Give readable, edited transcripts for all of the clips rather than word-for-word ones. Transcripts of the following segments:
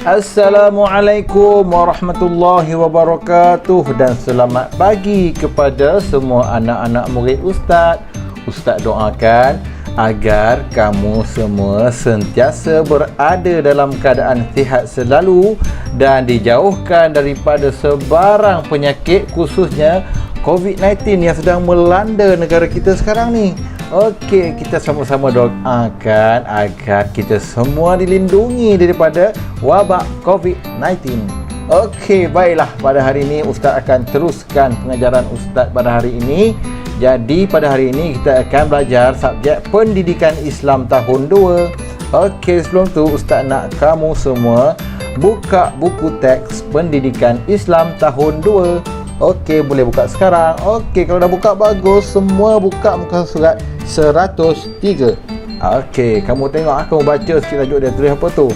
Assalamualaikum warahmatullahi wabarakatuh dan selamat pagi kepada semua anak-anak murid Ustaz. Ustaz doakan agar kamu semua sentiasa berada dalam keadaan sihat selalu dan dijauhkan daripada sebarang penyakit, khususnya COVID-19 yang sedang melanda negara kita sekarang ni. Okey, kita sama-sama doakan agar kita semua dilindungi daripada wabak COVID-19. Okey, baiklah, pada hari ini Ustaz akan teruskan pengajaran Ustaz pada hari ini. Jadi pada hari ini kita akan belajar subjek Pendidikan Islam tahun 2. Okey, sebelum tu Ustaz nak kamu semua buka buku teks Pendidikan Islam tahun 2. Okey, boleh buka sekarang. Okey, kalau dah buka bagus, semua buka muka surat 103. Okey, kamu tengok, kamu baca sikit tajuk dia, tulis apa tu?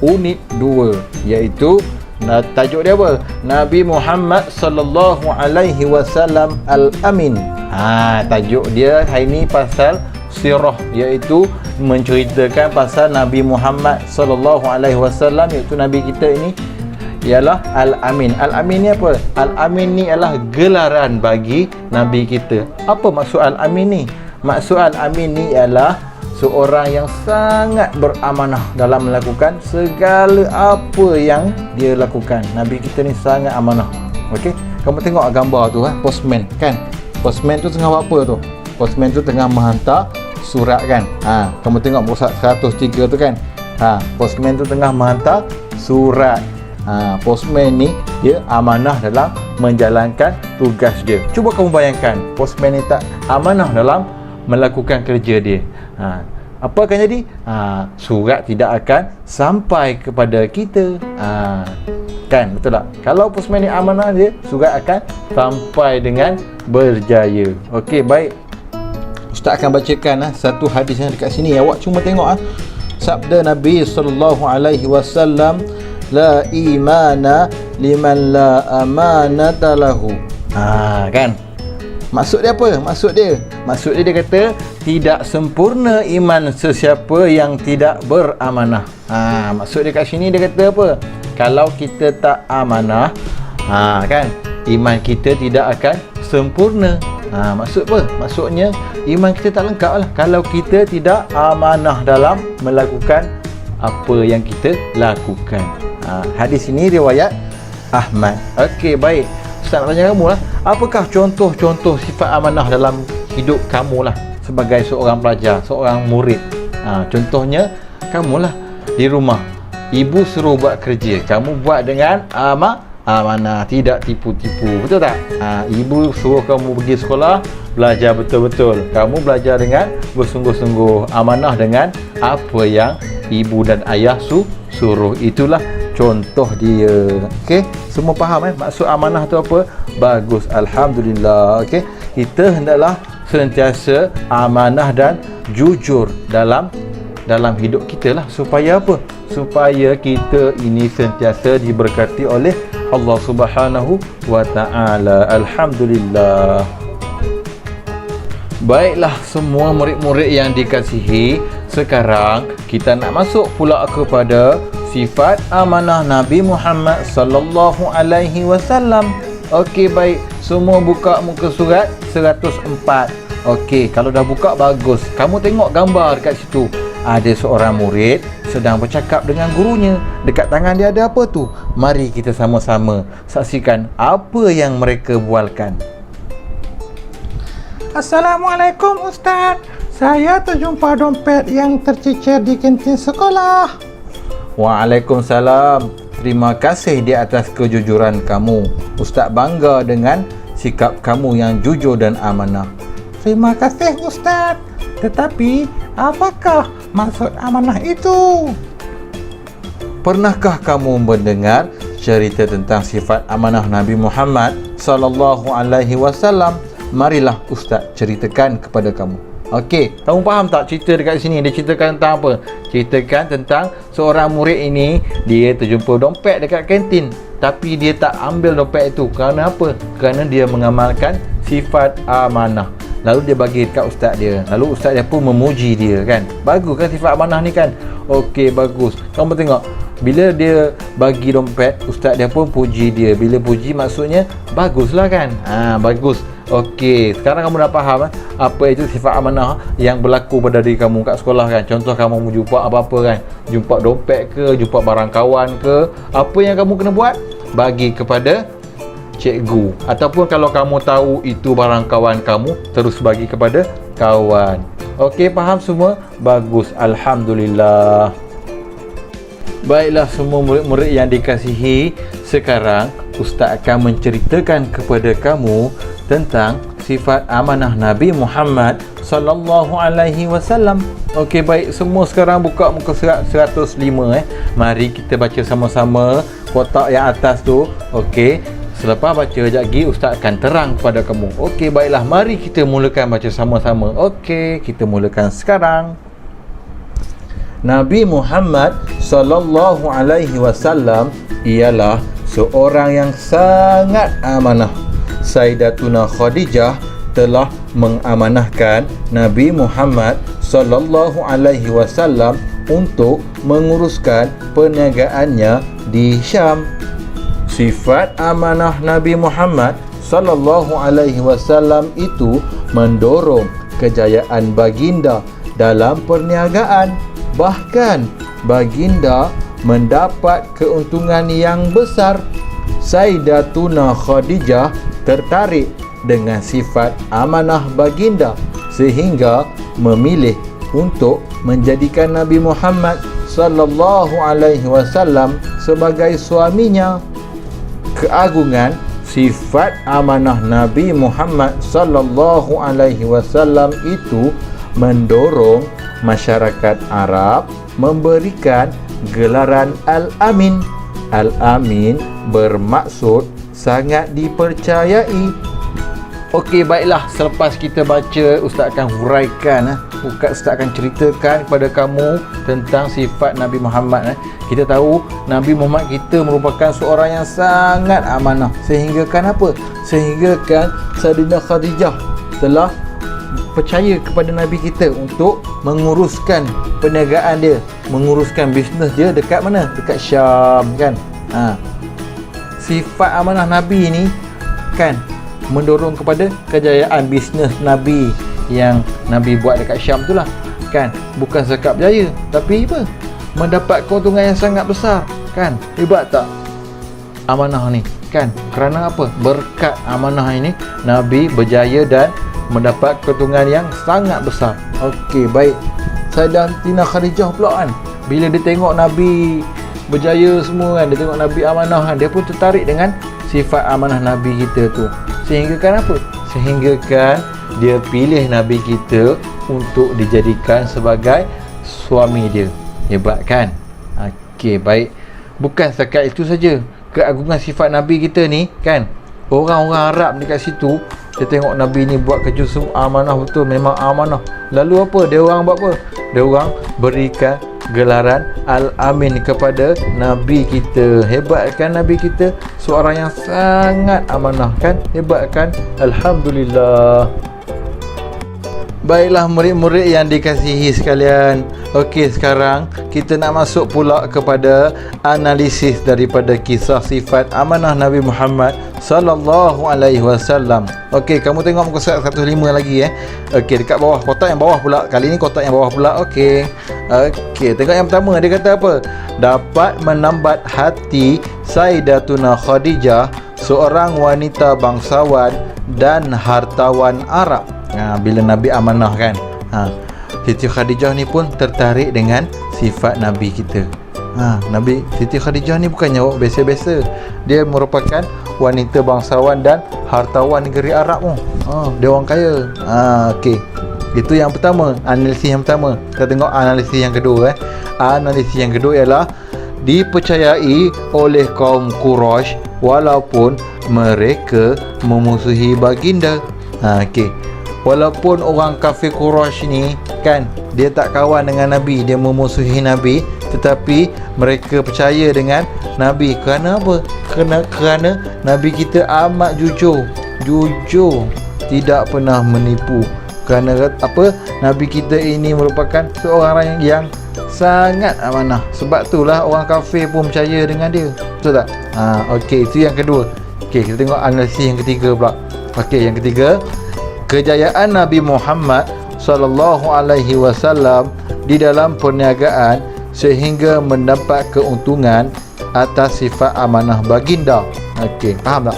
Unit 2, iaitu tajuk dia apa? Nabi Muhammad sallallahu alaihi wasallam Al-Amin. Tajuk dia hari ni pasal sirah, iaitu menceritakan pasal Nabi Muhammad sallallahu alaihi wasallam, iaitu Nabi kita ini ialah Al-Amin. Al-Amin ni apa? Al-Amin ni adalah gelaran bagi Nabi kita. Apa maksud Al-Amin ni? Maksud Al-Amin ni ialah seorang yang sangat beramanah dalam melakukan segala apa yang dia lakukan. Nabi kita ni sangat amanah. Okey, kamu tengok gambar tu, postman kan? Postman tu tengah buat apa tu? Postman tu tengah menghantar surat kan? Kamu tengok muka 103 tu kan? Postman tu tengah menghantar surat. Postman ni dia amanah dalam menjalankan tugas dia. Cuba kamu bayangkan, postman ni tak amanah dalam melakukan kerja dia. Apa akan jadi? Surat tidak akan sampai kepada kita. Kan, betul tak? Kalau postman ni amanah dia, surat akan sampai dengan berjaya. Okey, baik. Ustaz akan bacakan satu hadis yang dekat sini. Awak cuma tengok sabda Nabi sallallahu alaihi wasallam, la imana liman la amanata lahu. Kan? Maksud dia apa? Maksud dia dia kata tidak sempurna iman sesiapa yang tidak beramanah. Maksud dia kat sini dia kata apa? Kalau kita tak amanah, kan, iman kita tidak akan sempurna. Maksud apa? Maksudnya iman kita tak lengkap lah kalau kita tidak amanah dalam melakukan apa yang kita lakukan. Hadis ini riwayat Ahmad. Okey, baik. Ustaz nak tanya kamu lah, apakah contoh-contoh sifat amanah dalam hidup kamu lah sebagai seorang pelajar, seorang murid? Contohnya kamu lah di rumah, ibu suruh buat kerja, kamu buat dengan amanah, tidak tipu-tipu, betul tak? Ibu suruh kamu pergi sekolah, belajar betul-betul, kamu belajar dengan bersungguh-sungguh, amanah dengan apa yang ibu dan ayah suruh. Itulah contoh dia. Okey, semua faham maksud amanah tu apa? Bagus, alhamdulillah. Okey, kita hendaklah sentiasa amanah dan jujur dalam hidup kita lah, supaya apa? Supaya kita ini sentiasa diberkati oleh Allah Subhanahu wa taala. Alhamdulillah. Baiklah semua murid-murid yang dikasihi, sekarang kita nak masuk pula kepada sifat amanah Nabi Muhammad sallallahu alaihi wasallam. Okey, baik. Semua buka muka surat 104. Okey, kalau dah buka bagus. Kamu tengok gambar dekat situ. Ada seorang murid sedang bercakap dengan gurunya. Dekat tangan dia ada apa tu? Mari kita sama-sama saksikan apa yang mereka bualkan. Assalamualaikum Ustaz. Saya terjumpa dompet yang tercecer di kantin sekolah. Waalaikumsalam. Terima kasih di atas kejujuran kamu. Ustaz bangga dengan sikap kamu yang jujur dan amanah. Terima kasih Ustaz. Tetapi apakah maksud amanah itu? Pernahkah kamu mendengar cerita tentang sifat amanah Nabi Muhammad sallallahu alaihi wasallam? Marilah Ustaz ceritakan kepada kamu. Okey, kamu faham tak cerita dekat sini? Dia ceritakan tentang apa? Ceritakan tentang seorang murid ini, dia terjumpa dompet dekat kantin, tapi dia tak ambil dompet itu. Kerana apa? Kerana dia mengamalkan sifat amanah. Lalu dia bagi dekat ustaz dia. Lalu ustaz dia pun memuji dia kan. Bagus kan sifat amanah ni kan. Okey, bagus. Kamu tengok, bila dia bagi dompet, ustaz dia pun puji dia. Bila puji maksudnya baguslah kan. Bagus. Okey, sekarang kamu dah faham apa itu sifat amanah yang berlaku pada diri kamu kat sekolah kan. Contoh kamu jumpa apa-apa kan, jumpa dompet ke, jumpa barang kawan ke, apa yang kamu kena buat? Bagi kepada cikgu. Ataupun kalau kamu tahu itu barang kawan kamu, terus bagi kepada kawan. Okey, faham semua? Bagus, alhamdulillah. Baiklah semua murid-murid yang dikasihi, sekarang ustaz akan menceritakan kepada kamu tentang sifat amanah Nabi Muhammad sallallahu alaihi wasallam. Okey, baik, semua sekarang buka muka surat 105 Mari kita baca sama-sama kotak yang atas tu. Okey, selepas baca sekejap lagi ustaz akan terang kepada kamu. Okey, baiklah, mari kita mulakan baca sama-sama. Okey, kita mulakan sekarang. Nabi Muhammad sallallahu alaihi wasallam ialah seorang yang sangat amanah. Sayyidatuna Khadijah telah mengamanahkan Nabi Muhammad sallallahu alaihi wasallam untuk menguruskan perniagaannya di Syam. Sifat amanah Nabi Muhammad sallallahu alaihi wasallam itu mendorong kejayaan baginda dalam perniagaan. Bahkan baginda mendapat keuntungan yang besar. Sayyidatuna Khadijah tertarik dengan sifat amanah baginda sehingga memilih untuk menjadikan Nabi Muhammad sallallahu alaihi wasallam sebagai suaminya. Keagungan sifat amanah Nabi Muhammad sallallahu alaihi wasallam itu mendorong masyarakat Arab memberikan gelaran Al-Amin. Al-Amin bermaksud sangat dipercayai. Okey, baiklah, selepas kita baca, ustaz akan huraikan ustaz akan ceritakan kepada kamu tentang sifat Nabi Muhammad. Kita tahu Nabi Muhammad kita merupakan seorang yang sangat amanah, sehingga kan apa? Sehingga kan Sayyidatina Khadijah telah percaya kepada Nabi kita untuk menguruskan perniagaan dia, menguruskan bisnes dia dekat mana? Dekat Syam kan. Sifat amanah Nabi ni kan mendorong kepada kejayaan bisnes Nabi yang Nabi buat dekat Syam tu lah kan. Bukan sekadar berjaya, tapi apa? Mendapat keuntungan yang sangat besar kan. Hebat tak amanah ni kan? Kerana apa? Berkat amanah ini Nabi berjaya dan mendapat keuntungan yang sangat besar. Okey, baik. Sayyidatina Khadijah pula kan, bila dia tengok Nabi berjaya semua kan, dia tengok Nabi amanah kan, dia pun tertarik dengan sifat amanah Nabi kita tu. Sehingga kan apa? Sehingga kan dia pilih Nabi kita untuk dijadikan sebagai suami dia. Hebat kan? Okey, baik. Bukan setakat itu saja. Keagungan sifat Nabi kita ni kan, orang-orang Arab dekat situ, dia tengok Nabi ni buat kerja semua amanah betul, memang amanah. Lalu apa? Dia orang buat apa? Dia orang berikan gelaran Al-Amin kepada Nabi kita. Hebat kan Nabi kita? Seorang yang sangat amanah kan? Hebat kan? Alhamdulillah. Baiklah murid-murid yang dikasihi sekalian. Okey, sekarang kita nak masuk pula kepada analisis daripada kisah sifat amanah Nabi Muhammad sallallahu alaihi wasallam. Okey, kamu tengok muka surat 105 lagi Okey, dekat bawah, kotak yang bawah pula. Kali ni kotak yang bawah pula. Okey. Okey, tengok yang pertama, dia kata apa? Dapat menambat hati Sayyidatuna Khadijah, seorang wanita bangsawan dan hartawan Arab. Bila Nabi amanah kan, Siti Khadijah ni pun tertarik dengan sifat Nabi kita. Siti Khadijah ni bukannya biasa-biasa. Dia merupakan wanita bangsawan dan hartawan negeri Arab. Dia orang kaya. Okey. Itu yang pertama, analisis yang pertama. Kita tengok analisis yang kedua. Analisis yang kedua ialah dipercayai oleh kaum Quraisy walaupun mereka memusuhi baginda. Okey. Walaupun orang kafir Quraisy ni kan, dia tak kawan dengan Nabi, dia memusuhi Nabi, tetapi mereka percaya dengan Nabi. Kerana apa? Kerana Nabi kita amat jujur, tidak pernah menipu, Kerana apa? Nabi kita ini merupakan seorang yang sangat amanah. Sebab itulah orang kafir pun percaya dengan dia. Betul tak? Okey, itu yang kedua. Okey, kita tengok analisis yang ketiga pula. Okey, yang ketiga, kejayaan Nabi Muhammad sallallahu alaihi wasallam di dalam perniagaan sehingga mendapat keuntungan atas sifat amanah baginda. Okey, faham tak?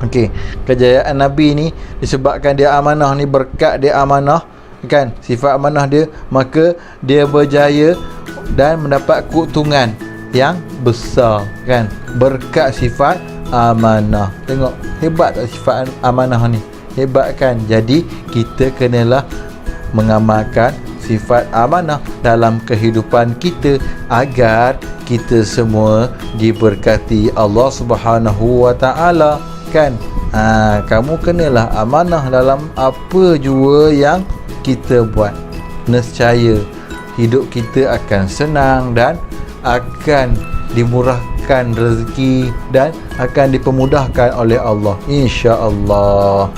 Okey, kejayaan Nabi ni disebabkan dia amanah ni, berkat dia amanah kan, sifat amanah dia, maka dia berjaya dan mendapat keuntungan yang besar kan, berkat sifat amanah. Tengok hebat tak sifat amanah ni? Hebat kan? Jadi kita kenalah mengamalkan sifat amanah dalam kehidupan kita agar kita semua diberkati Allah Subhanahu wa taala kan. Kamu kenalah amanah dalam apa jua yang kita buat. Nescaya hidup kita akan senang dan akan dimurahkan rezeki dan akan dipermudahkan oleh Allah, insya-Allah.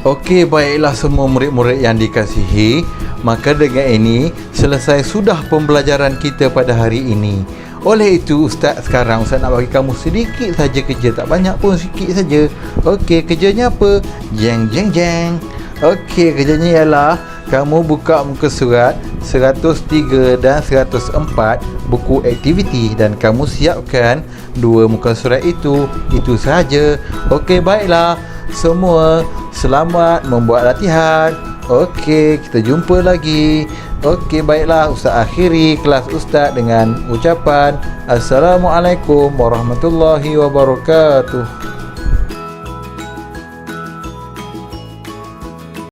Okey, baiklah semua murid-murid yang dikasihi, maka dengan ini selesai sudah pembelajaran kita pada hari ini. Oleh itu Ustaz sekarang Ustaz nak bagi kamu sedikit saja kerja, tak banyak pun, sikit saja. Okey, kerjanya apa? Jeng jeng jeng. Okey, kerjanya ialah kamu buka muka surat 103 dan 104 buku aktiviti dan kamu siapkan 2 muka surat itu sahaja. Okey, baiklah. Semua selamat membuat latihan. Okey, kita jumpa lagi. Okey, baiklah, Ustaz akhiri kelas Ustaz dengan ucapan Assalamualaikum warahmatullahi wabarakatuh.